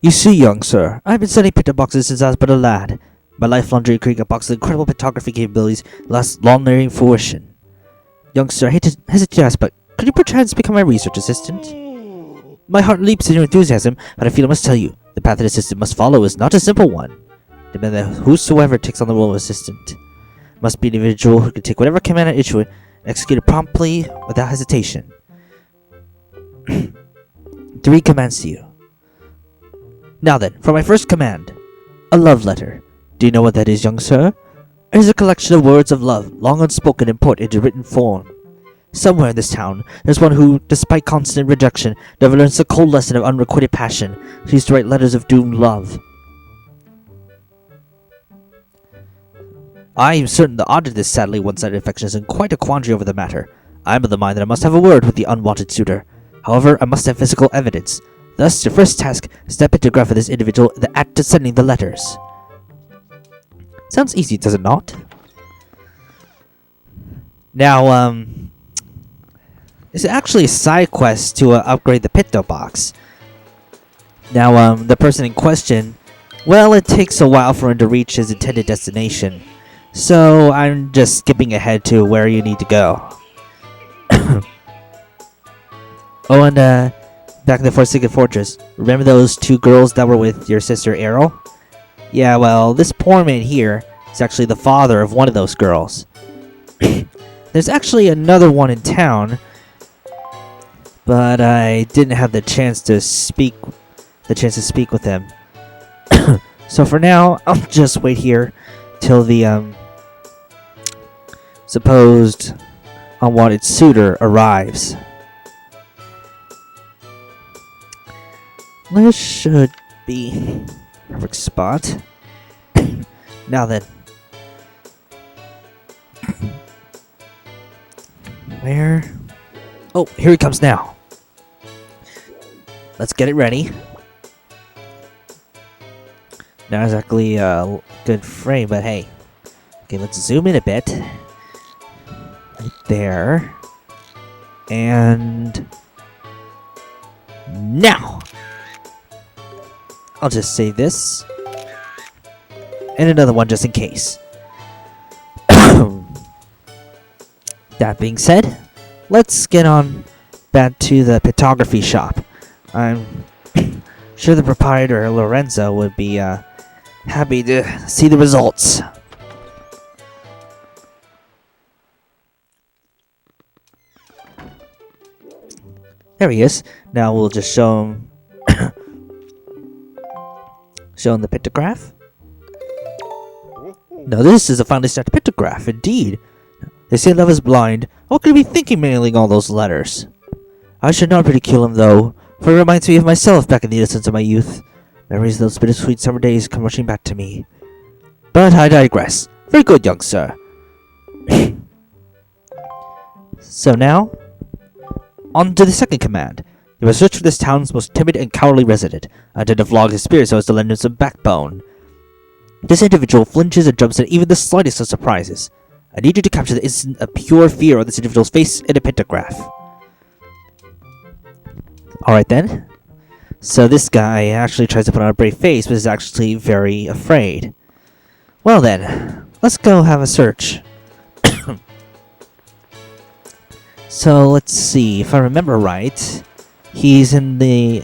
You see, young sir, I've been studying picture boxes since I was but a lad. My lifelong dream creating a box with incredible photography capabilities lasts long nearing fruition. Young sir, I hate to hesitate to ask, but could you perchance become my research assistant? My heart leaps in your enthusiasm, but I feel I must tell you, the path an assistant must follow is not a simple one. Demand that whosoever takes on the role of assistant must be an individual who can take whatever command I issue it and execute it promptly without hesitation. 3 commands to you. Now then, for my first command, a love letter. Do you know what that is, young sir? It is a collection of words of love, long unspoken and put into written form. Somewhere in this town, there's one who, despite constant rejection, never learns the cold lesson of unrequited passion. She used to write letters of doomed love. I am certain the author of this sadly one-sided affection is in quite a quandary over the matter. I am of the mind that I must have a word with the unwanted suitor. However, I must have physical evidence. Thus, your first task is to pictograph for this individual in the act of sending the letters. Sounds easy, does it not? Now, it's actually a side quest to upgrade the Picto box. Now, the person in question, well, it takes a while for him to reach his intended destination. So, I'm just skipping ahead to where you need to go. Oh, and, back in the Forsaken Fortress, remember those 2 girls that were with your sister Errol? Yeah, well, this poor man here is actually the father of one of those girls. There's actually another one in town, but I didn't have the chance to speak with him. So for now, I'll just wait here till the supposed unwanted suitor arrives. This should be perfect spot. Now then. Where? Oh, here he comes now. Let's get it ready. Not exactly a good frame, but hey. Okay, let's zoom in a bit. Right there. And now! I'll just save this. And another one just in case. That being said, let's get on back to the photography shop. I'm sure the proprietor, Lorenzo, would be happy to see the results. There he is. Now we'll just show him the pictograph. Now this is a finely stacked pictograph, indeed. They say love is blind. What could he be thinking mailing all those letters? I should not ridicule him, though, for it reminds me of myself back in the innocence of my youth. Memories of those bittersweet summer days come rushing back to me. But I digress. Very good, young sir. So now, on to the second command. You must search for this town's most timid and cowardly resident. I intend to flog his spirit so as to lend him some backbone. This individual flinches and jumps at even the slightest of surprises. I need you to capture the instant of pure fear on this individual's face in a pictograph. Alright then. So this guy actually tries to put on a brave face, but is actually very afraid. Well then, let's go have a search. So let's see, if I remember right, he's in the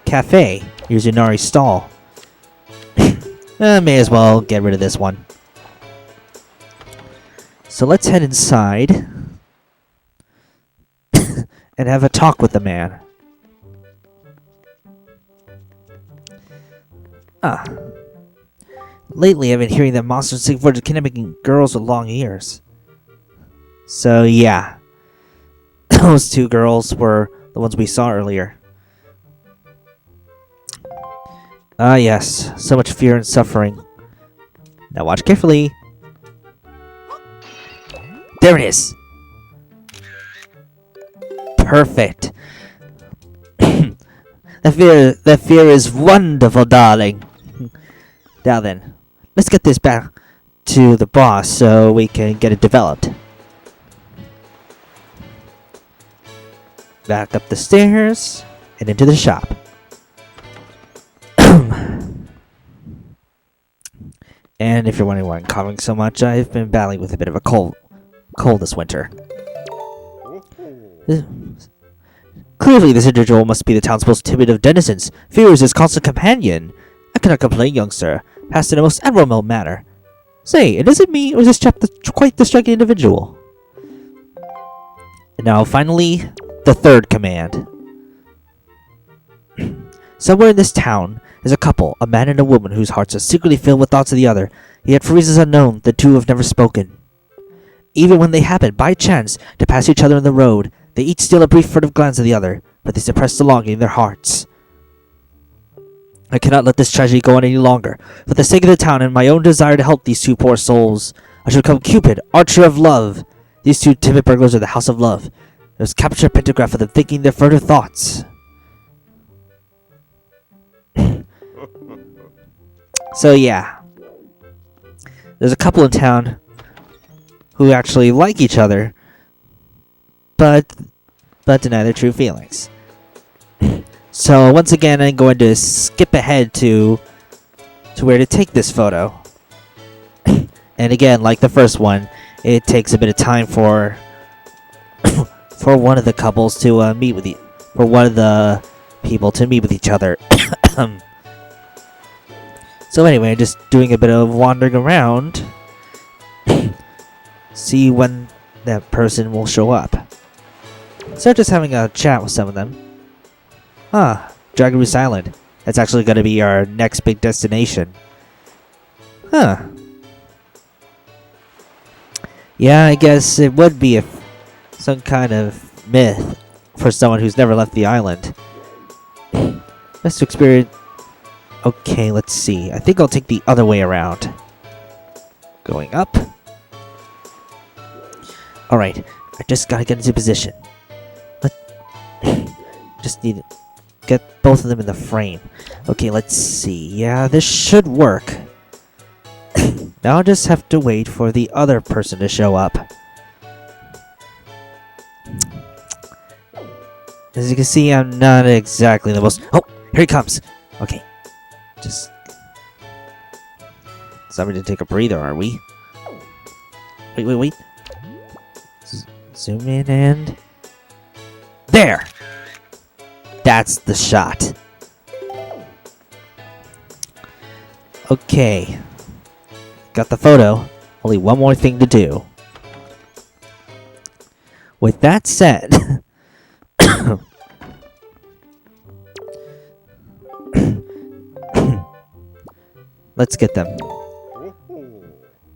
cafe. Here's Yunari's stall. May as well get rid of this one. So let's head inside and have a talk with the man. Lately I've been hearing that monsters seek for kidnapping girls with long ears. So yeah, those 2 girls were the ones we saw earlier. Yes, so much fear and suffering. Now watch carefully. There it is! Perfect! That fear is wonderful, darling! Now then, let's get this back to the boss so we can get it developed. back up the stairs, and into the shop. And if you're wondering why I'm coughing so much, I've been battling with a bit of a cold this winter. Clearly, this individual must be the town's most timid of denizens. Fear is his constant companion. I cannot complain, young sir. Passed in a most admirable manner. Say, and is it me, or is this chap quite the striking individual? And now, finally, the third command. Somewhere in this town is a couple, a man and a woman whose hearts are secretly filled with thoughts of the other, yet for reasons unknown, the two have never spoken. Even when they happen, by chance, to pass each other on the road, they each steal a brief furtive glance at the other, but they suppress the longing in their hearts. I cannot let this tragedy go on any longer. For the sake of the town and my own desire to help these two poor souls, I shall become Cupid, Archer of Love. These two timid burglars of the House of Love. There's capture a pentagram for them thinking their furtive thoughts. So yeah, there's a couple in town who actually like each other, but deny their true feelings. So once again, I'm going to skip ahead to where to take this photo. And again, like the first one, it takes a bit of time for one of the couples to meet with for one of the people to meet with each other. So anyway, just doing a bit of wandering around, see when that person will show up. So just having a chat with some of them. Dragon Roost Island. That's actually going to be our next big destination. Yeah, I guess it would be some kind of myth for someone who's never left the island. Best experience. Okay, let's see. I think I'll take the other way around. Going up. Alright, I just gotta get into position. Just need to get both of them in the frame. Okay, let's see. Yeah, this should work. Now I'll just have to wait for the other person to show up. As you can see, I'm not exactly the most... Oh, here he comes! Okay. Just... Somebody to take a breather, are we? Wait. Zoom in and... There! That's the shot. Okay. Got the photo. Only one more thing to do. With that said... Let's get them.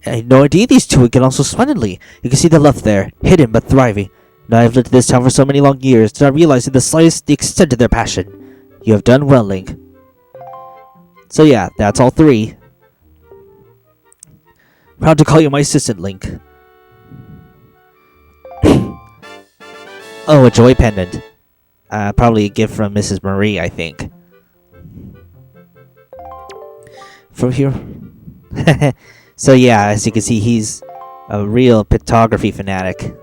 I had no idea these two would get on so splendidly. You can see the love there, hidden but thriving. Now I have lived in this town for so many long years, did not realize in the slightest the extent of their passion. You have done well, Link. So yeah, that's all three. Proud to call you my assistant, Link. Oh, a joy pendant. Probably a gift from Mrs. Marie, I think. From here... So yeah, as you can see, he's a real photography fanatic.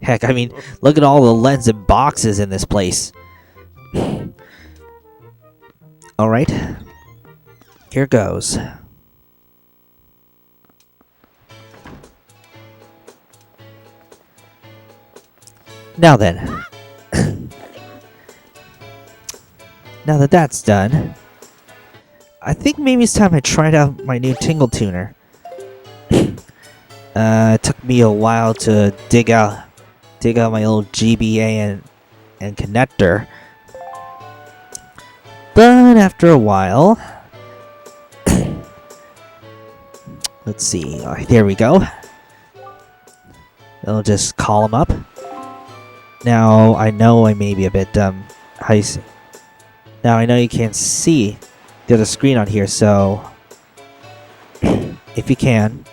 Heck, I mean, look at all the lens and boxes in this place. Alright. Here goes. Now then. Now that that's done, I think maybe it's time I tried out my new Tingle Tuner. It took me a while to dig out my old GBA and connector. But after a while... Let's see. There we go. I'll just call them up. Now, I know I may be a bit dumb. Now, I know you can't see the other screen on here, so... if you can...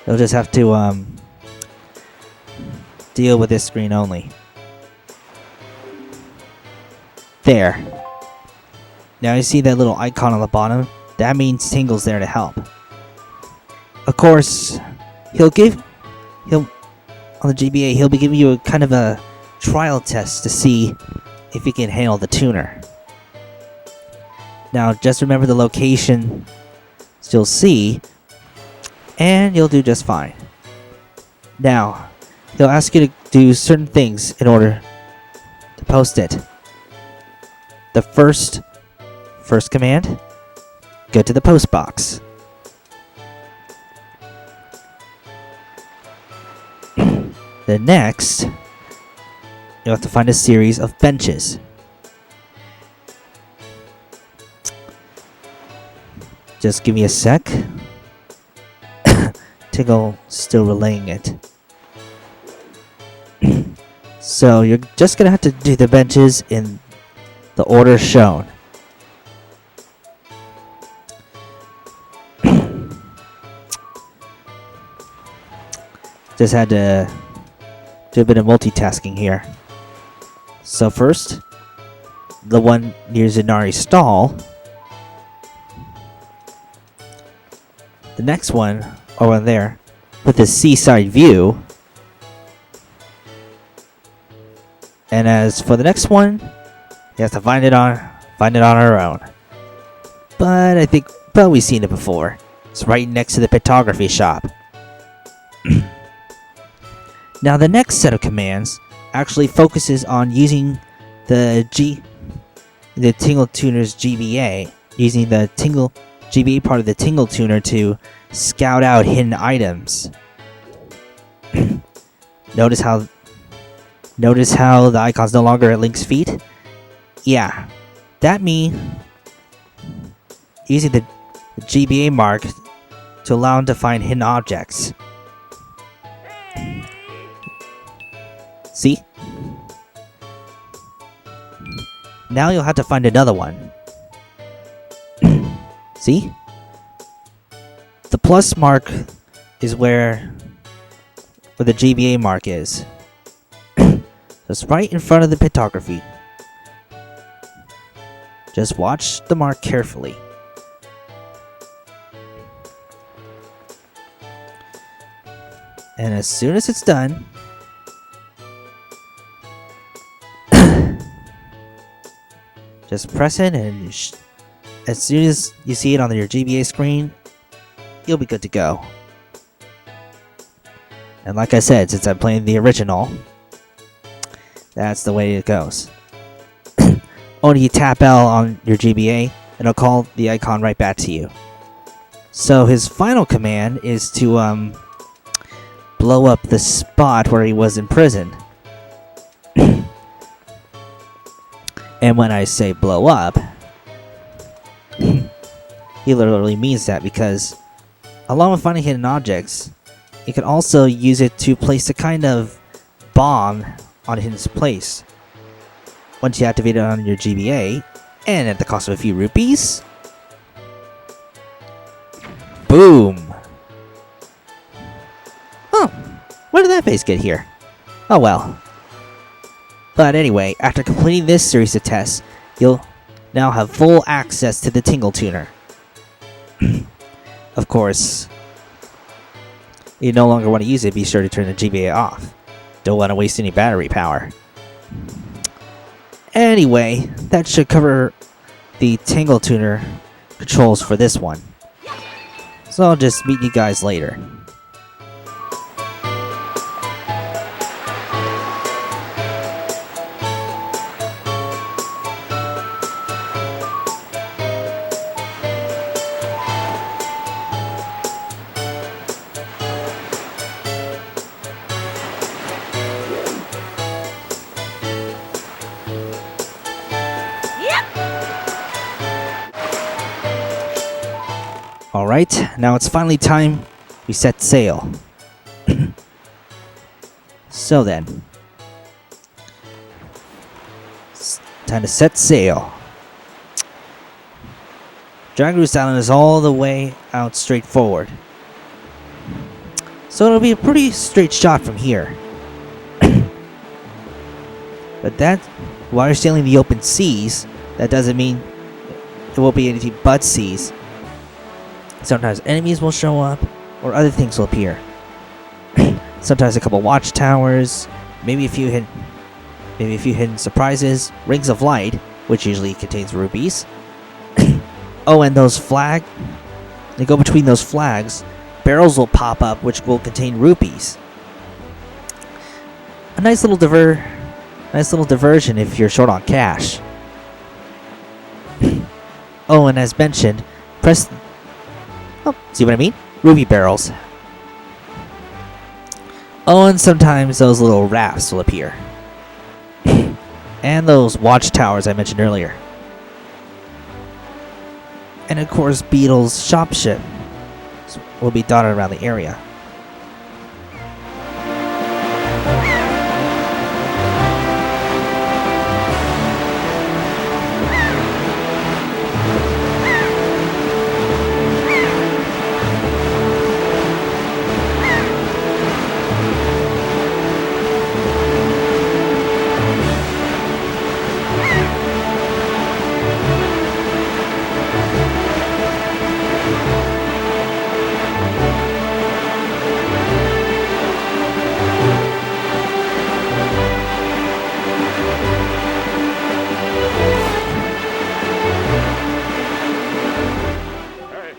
you'll just have to, deal with this screen only. There. Now you see that little icon on the bottom? That means Tingle's there to help. Of course, he'll... on the GBA, he'll be giving you a kind of a trial test to see if you can handle the tuner. Now, just remember the location you'll see, and you'll do just fine. Now, he'll ask you to do certain things in order to post it. The first command, go to the post box. The next, you'll have to find a series of benches. Just give me a sec. Tingle still relaying it. So you're just gonna have to do the benches in the order shown. Just had to do a bit of multitasking here. So first, the one near Zenari's stall. The next one, over there, with the seaside view. And as for the next one, you have to find it on our own. But we've seen it before. It's right next to the photography shop. Now the next set of commands actually focuses on using the Tingle Tuner's GBA, using the GBA part of the Tingle Tuner to scout out hidden items. Notice how the icon's no longer at Link's feet? Yeah, that means using the GBA mark to allow him to find hidden objects. See? Now you'll have to find another one. See? The plus mark is where the GBA mark is. It's right in front of the pictography. Just watch the mark carefully. And as soon as it's done, just press it, and as soon as you see it on your GBA screen, you'll be good to go. And like I said, since I'm playing the original, that's the way it goes. Only you tap L on your GBA, and it'll call the icon right back to you. So his final command is to blow up the spot where he was in prison. And when I say blow up, he literally means that, because along with finding hidden objects, you can also use it to place a kind of bomb on his place. Once you activate it on your GBA, and at the cost of a few rupees, boom! Oh, where did that face get here? Oh well. But anyway, after completing this series of tests, you'll now have full access to the Tingle Tuner. Of course, if you no longer want to use it, be sure to turn the GBA off. Don't want to waste any battery power. Anyway, that should cover the Tingle Tuner controls for this one. So I'll just meet you guys later. Alright, now it's finally time we set sail. So then, it's time to set sail. Dragon Roost Island is all the way out straight forward. So it'll be a pretty straight shot from here. But that, while you're sailing the open seas, that doesn't mean it won't be anything but seas. Sometimes enemies will show up, or other things will appear. Sometimes a couple watchtowers, maybe a few hidden surprises, rings of light, which usually contains rubies. Oh, and those they go between those flags, barrels will pop up which will contain rupees. A nice little diversion if you're short on cash. Oh, and as mentioned, see what I mean? Ruby barrels. Oh, and sometimes those little rafts will appear. And those watchtowers I mentioned earlier. And of course, Beetle's shop ship will be dotted around the area.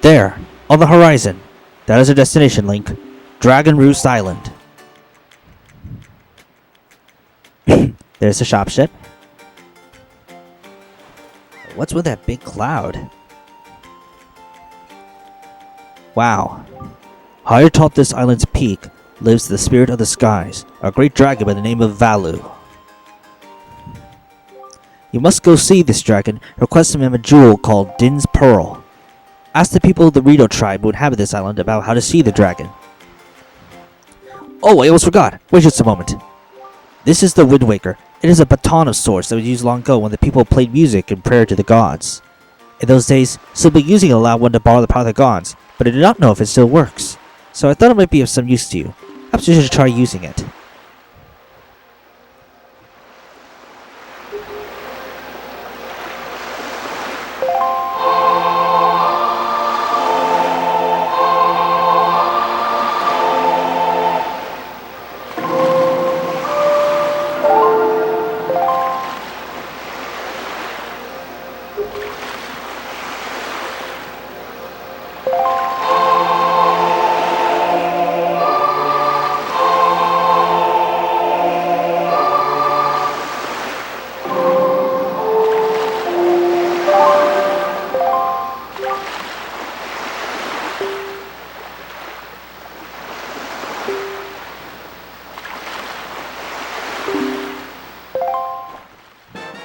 There, on the horizon. That is our destination, Link. Dragon Roost Island. There's the shop ship. What's with that big cloud? Wow. High atop this island's peak lives the spirit of the skies, a great dragon by the name of Valu. You must go see this dragon, request from him a jewel called Din's Pearl. Ask the people of the Rito tribe who inhabit this island about how to see the dragon. Oh, I almost forgot. Wait just a moment. This is the Wind Waker. It is a baton of sorts that was used long ago when the people played music in prayer to the gods. In those days, simply using it allowed one to borrow the power of the gods, but I do not know if it still works. So I thought it might be of some use to you. Perhaps you should try using it.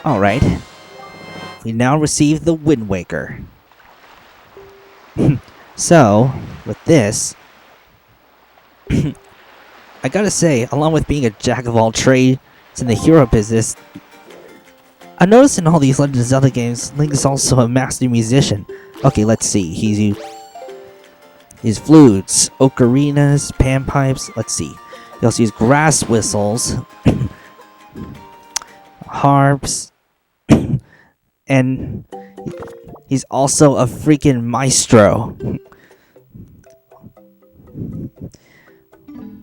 Alright. We now receive the Wind Waker. So, with this, I gotta say, along with being a jack of all trades in the hero business, I noticed in all these Legend of Zelda games, Link is also a master musician. Okay, let's see. He's flutes, ocarinas, panpipes. Let's see. He also uses grass whistles, harps, and he's also a freaking maestro.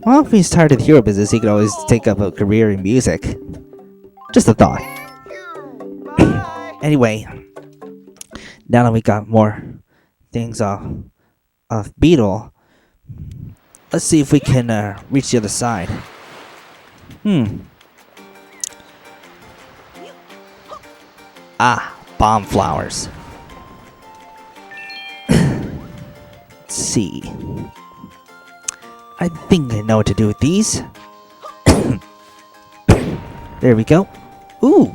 Well, if he's tired of the hero business, he could always take up a career in music. Just a thought. Anyway, now that we got more things off Beetle, let's see if we can reach the other side. Ah, bomb flowers. Let's see. I think I know what to do with these. There we go. Ooh.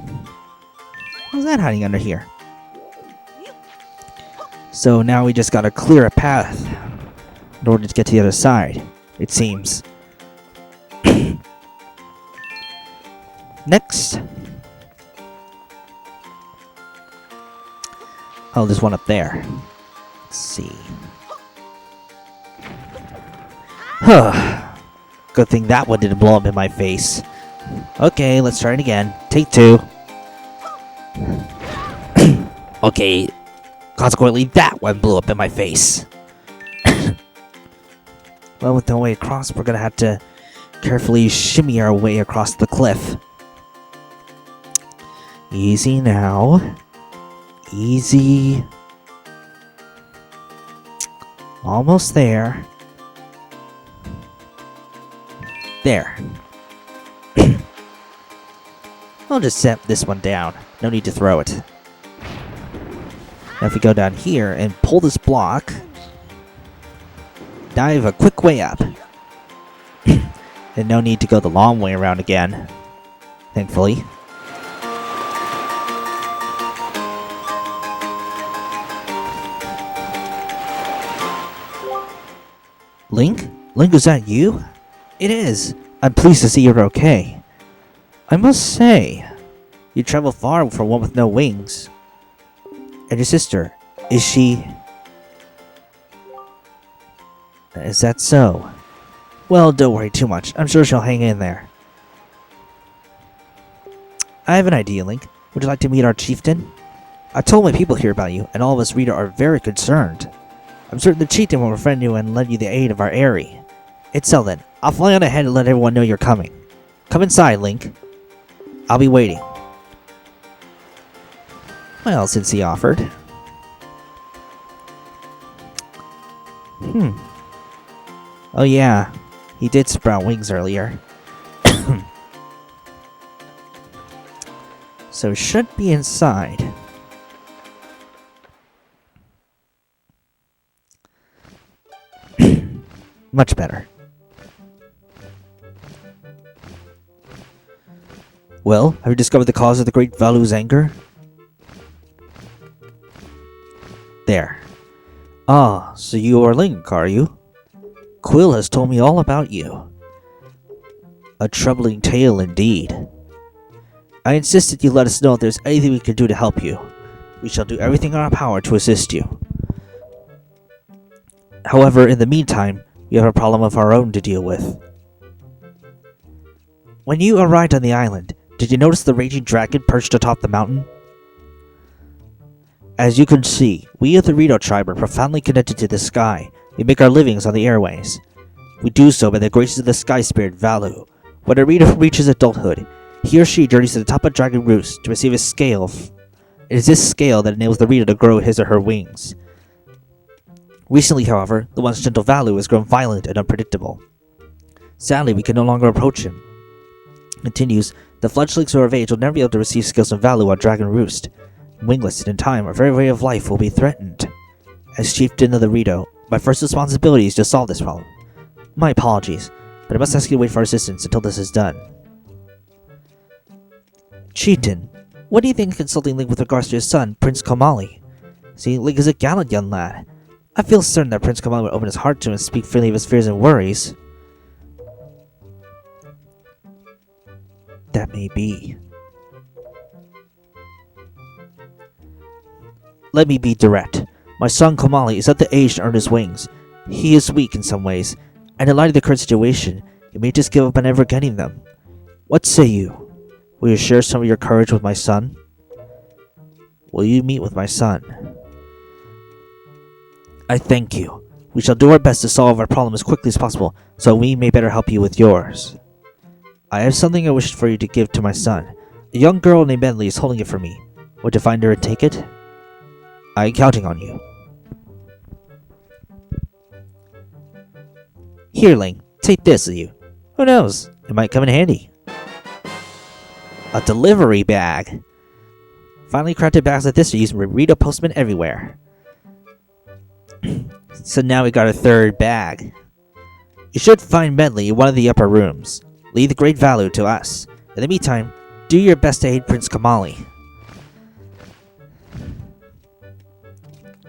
How's that hiding under here? So now we just gotta clear a path in order to get to the other side, it seems. Next. Oh, there's one up there. Let's see. Huh. Good thing that one didn't blow up in my face. Okay, let's try it again. Take two. Okay. Consequently, that one blew up in my face. Well, with no way across, we're gonna have to carefully shimmy our way across the cliff. Easy now. Easy. Almost there. There. I'll just set this one down. No need to throw it. Now if we go down here and pull this block, now I have a quick way up. And no need to go the long way around again. Thankfully. Link? Link, is that you? It is. I'm pleased to see you're okay. I must say, you travel far for one with no wings. And your sister, is she... Is that so? Well, don't worry too much. I'm sure she'll hang in there. I have an idea, Link. Would you like to meet our chieftain? I told my people here about you, and all of us Rita are very concerned. I'm certain the chieftain will befriend you and lend you the aid of our Aerie. It's so then. I'll fly on ahead and let everyone know you're coming. Come inside, Link. I'll be waiting. Well, since he offered. Oh yeah, he did sprout wings earlier. So should be inside. Much better. Well, have you discovered the cause of the great Valu's anger? There. Ah, so you are Link, are you? Quill has told me all about you. A troubling tale indeed. I insisted you let us know if there's anything we can do to help you. We shall do everything in our power to assist you. However, in the meantime, we have a problem of our own to deal with. When you arrived on the island, did you notice the raging dragon perched atop the mountain? As you can see, we of the Rito tribe are profoundly connected to the sky. We make our livings on the airways. We do so by the graces of the sky spirit Valu. When a Rito reaches adulthood, he or she journeys to the top of Dragon Roost to receive a scale. It is this scale that enables the Rito to grow his or her wings. Recently, however, the once gentle Valu has grown violent and unpredictable. Sadly, we can no longer approach him. Continues, the fledglings who are of age will never be able to receive skills from Valu on Dragon Roost. Wingless and in time, our very way of life will be threatened. As chieftain of the Rito, my first responsibility is to solve this problem. My apologies, but I must ask you to wait for our assistance until this is done. Chieftain, what do you think of consulting Link with regards to his son, Prince Komali? See, Link is a gallant young lad. I feel certain that Prince Komali would open his heart to him and speak freely of his fears and worries. That may be. Let me be direct. My son Komali is at the age to earn his wings. He is weak in some ways, and in light of the current situation, he may just give up on ever getting them. What say you? Will you share some of your courage with my son? Will you meet with my son? I thank you. We shall do our best to solve our problem as quickly as possible, so we may better help you with yours. I have something I wish for you to give to my son. A young girl named Bentley is holding it for me. Would you find her and take it? I am counting on you. Here, Link, take this with you. Who knows? It might come in handy. A delivery bag. Finally crafted bags like this are used by Rito postmen everywhere. So now we got a third bag. You should find Medley in one of the upper rooms. Leave the great Valu to us. In the meantime, do your best to aid Prince Komali.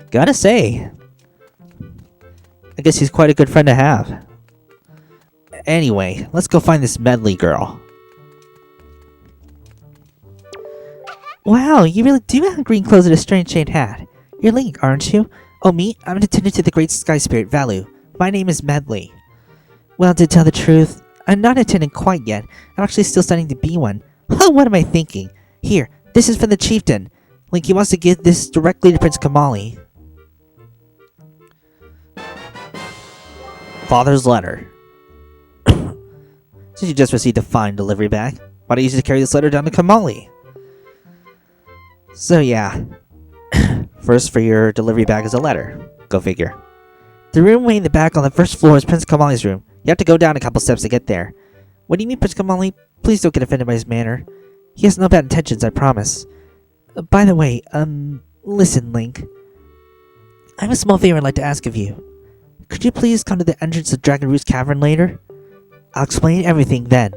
Gotta say, I guess he's quite a good friend to have. Anyway, let's go find this Medley girl. Wow, you really do have green clothes and a strange shaped hat. You're Link, aren't you? Oh, me? I'm an attendant to the great sky spirit Valu. My name is Medley. Well, to tell the truth, I'm not an attendant quite yet. I'm actually still studying to be one. Oh, what am I thinking? Here, this is from the chieftain. Link, he wants to give this directly to Prince Komali. Father's letter. Since you just received a fine delivery bag, why don't you just carry this letter down to Kamali? So yeah, first for your delivery bag is a letter. Go figure. The room way in the back on the first floor is Prince Kamali's room. You have to go down a couple steps to get there. What do you mean, Prince Kamali? Please don't get offended by his manner. He has no bad intentions, I promise. By the way, listen, Link. I have a small favor I'd like to ask of you. Could you please come to the entrance of Dragon Roost Cavern later? I'll explain everything then.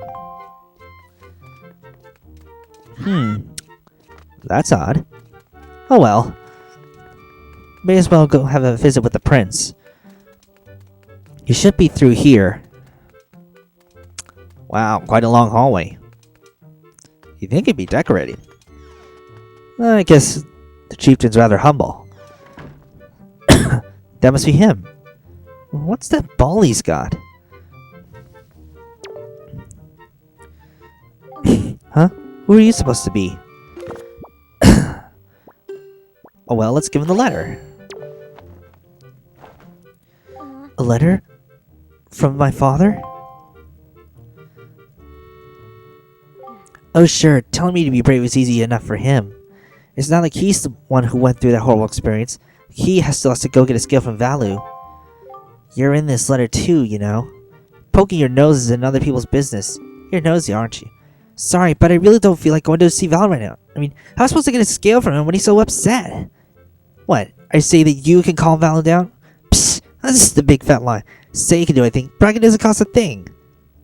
That's odd. Oh well. May as well go have a visit with the prince. You should be through here. Wow, quite a long hallway. You think it'd be decorated? I guess the chieftain's rather humble. That must be him. What's that ball he's got? Huh? Who are you supposed to be? Oh well, let's give him the letter. A letter? From my father? Oh sure, telling me to be brave is easy enough for him. It's not like he's the one who went through that horrible experience. He still has to go get a skill from Valu. You're in this letter too, you know. Poking your nose is in other people's business. You're nosy, aren't you? Sorry, but I really don't feel like going to see Val right now. I mean, how am I supposed to get a scale from him when he's so upset? What? I say that you can calm Val down? Psst, that's just a big fat lie. Say you can do anything, bragging doesn't cost a thing.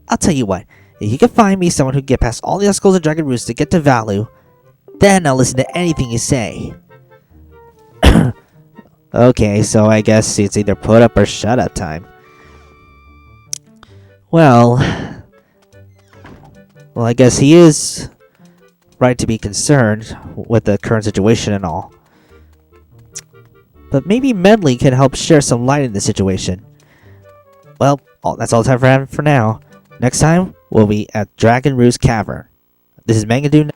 I'll tell you what, if you can find me someone who can get past all the obstacles of Dragon Roost to get to Valu, then I'll listen to anything you say. Okay, so I guess it's either put up or shut up time. Well, I guess he is right to be concerned with the current situation and all. But maybe Medley can help share some light in the situation. Well, that's all time for now. Next time, we'll be at Dragon Roost Cavern. This is Mangadoo.